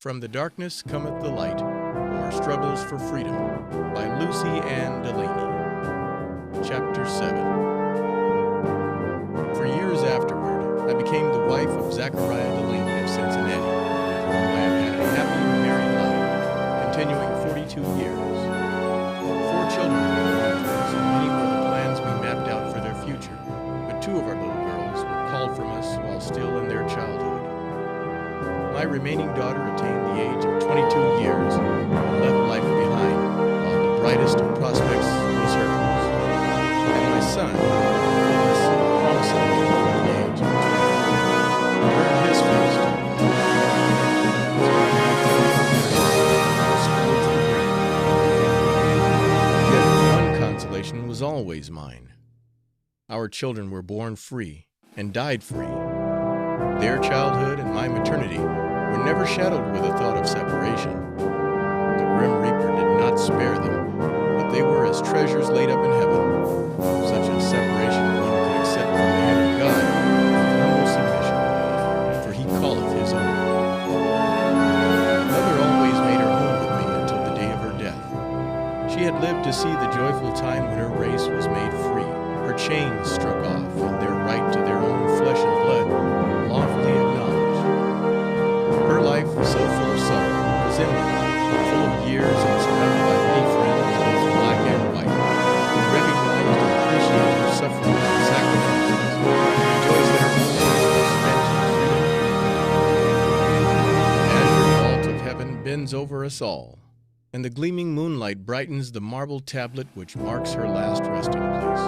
From the Darkness Cometh the Light, or Struggles for Freedom, by Lucy Ann Delaney. Chapter 7. For years afterward, I became the wife of Zachariah Delaney of Cincinnati, with whom I have had a happy married life, continuing 42 years. 4 children were born to us, and many were the plans we mapped out for their future, but 2 of our little girls were called from us while still in their childhood. My remaining daughter attained the age of 22 years and left life behind, while the brightest of prospects was hers. And my son, was promisingly at the age of 24, turned his face to yet one consolation was always mine. Our children were born free and died free. Their childhood and my maternity were never shadowed with a thought of separation. The grim reaper did not spare them, but they were as treasures laid up in heaven. Such a separation one could accept from the hand of God with humble submission, for he calleth his own. Mother always made her home with me until the day of her death. She had lived to see the joyful time when her race was made free, her chains struck off, and their right to their own flesh and blood lawfully acknowledged. Her life, so full of sorrow, was inward, full of years and surrounded by many friends, both black and white, who recognized and appreciated her sufferings and sacrifices, and rejoiced that her own days were spent in freedom. The azure vault of heaven bends over us all, and the gleaming moonlight brightens the marble tablet which marks her last resting place.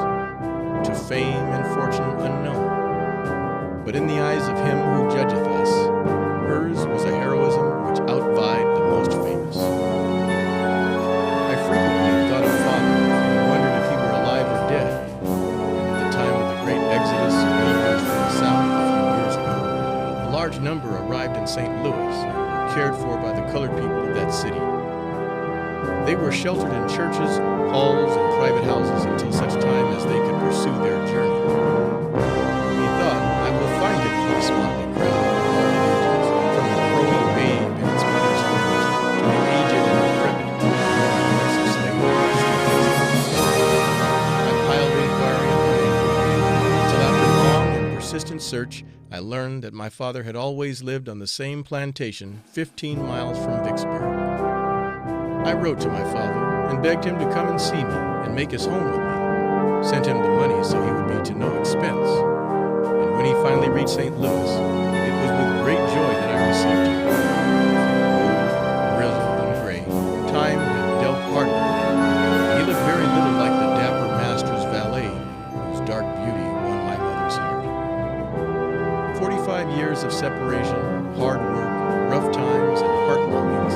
To fame and fortune unknown, but in the eyes of him who judgeth us, hers was a heroism which outvied the most famous. I frequently thought of Father and wondered if he were alive or dead. And at the time of the great exodus of Negroes from the South a few years ago, a large number arrived in St. Louis and were cared for by the colored people of that city. They were sheltered in churches, halls, and private houses until such time as they could pursue their journey. Methought, I will find it in this motley crowd of all ages, from the crowing babe in its mother's arms to the aged and decrepit who of slavery. I piled inquiry upon inquiry, until after long and persistent search, I learned that my father had always lived on the same plantation 15 miles from Vicksburg. I wrote to my father and begged him to come and see me and make his home with me, sent him the money so he would be to no expense, and when he finally reached St. Louis, it was with great joy that I received him. Grizzled and gray, time had dealt hardly with him, and he looked very little like the dapper master's valet, whose dark beauty won my mother's heart. 45 years of separation, hard work, rough times, and heart longings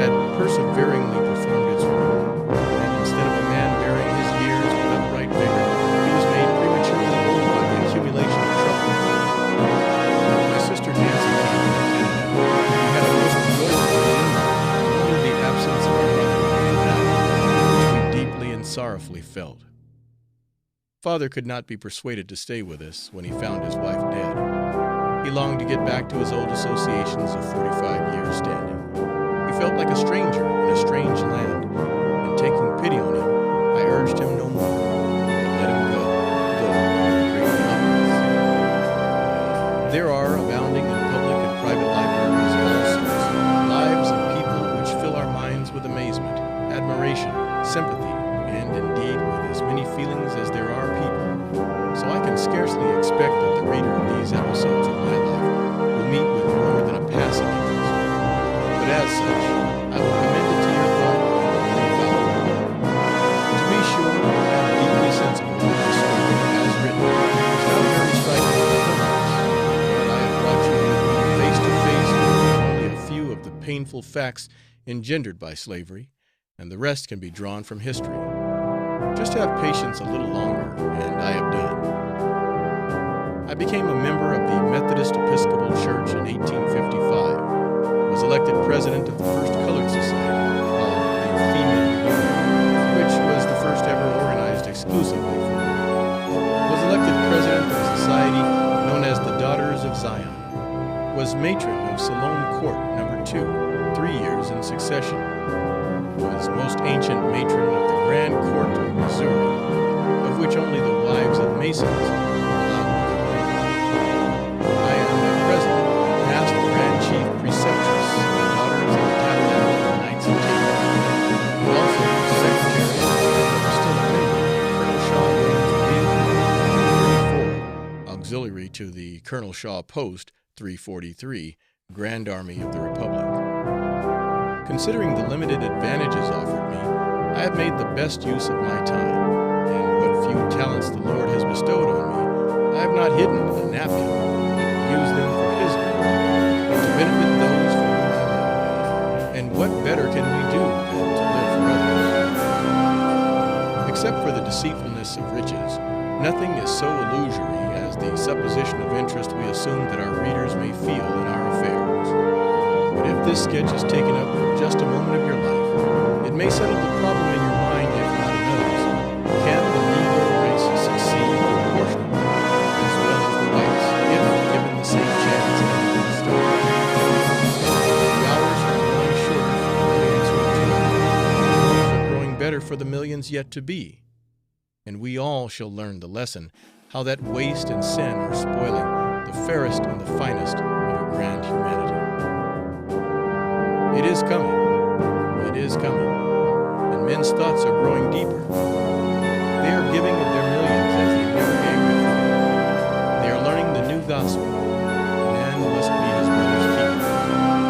had perseveringly performed its work, and instead of a man bearing his years with upright vigor, he was made prematurely old by the accumulation of troubles. My sister Nancy came from Canada. We had a most joyful reunion, only the absence of our mother remained now, which we deeply and sorrowfully felt. Father could not be persuaded to stay with us when he found his wife dead. He longed to get back to his old associations of 45 years standing. He felt like a stranger in a strange land, and taking pity on him, I urged him no more, but let him go, though with great reluctance. There are, abounding in public and private libraries of all sorts, lives of people which fill our minds with amazement, admiration, sympathy, and indeed with as many feelings as there are people. So I can scarcely expect that the reader of these episodes of my life will meet with more than a passing interest. But as such, I will commend it to your thought and revalue it. To be sure, I am deeply sensible that the story, as written, is not very striking in appearance, but I have brought you with me face to face with only a few of the painful facts engendered by slavery, and the rest can be drawn from history. Just have patience a little longer, and I have done. I became a member of the Methodist Episcopal Church in 1855, was elected president of the first colored society, called the Female Union, which was the first ever organized exclusively for women, was elected president of a society known as the Daughters of Zion, was matron of Salome Court No. 2, in succession, was most ancient matron of the Grand Court of Missouri, of which only the wives of Masons were allowed to come. I am at present past Grand Chief Preceptress of the Daughters of the Tabernacle of the Knights of Templar, and also Secretary of the still living Colonel Shaw Williams, auxiliary to the Colonel Shaw Post 343, Grand Army of the Republic. Considering the limited advantages offered me, I have made the best use of my time, and what few talents the Lord has bestowed on me, I have not hidden in a napkin, but used them for His glory, and to benefit those for whom I live. And what better can we do than to live for others? Except for the deceitfulness of riches, nothing is so illusory as the supposition of interest we assume that our readers may feel in our affairs. But if this sketch is taken up for just a moment of your life, it may settle the problem in your mind, if not in others. Can the Negro race succeed proportionally, as well as the whites, if given the same chance at the start? The hours are growing shorter for the millions who are trying, growing better for the millions yet to be. And we all shall learn the lesson, how that waste and sin are spoiling the fairest and the finest of a grand humanity. It is coming, and men's thoughts are growing deeper. They are giving of their millions as they never gave before. They are learning the new gospel. Man must be his brother's keeper,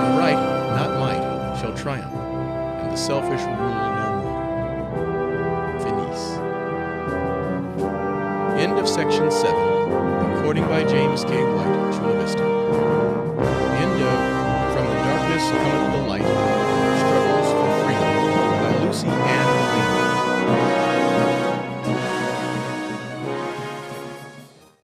and right, not might, shall triumph, and the selfish rule no more. Finis. End of section 7. Recording by James K. White, Chula Vista. End of From the Darkness Cometh the Light.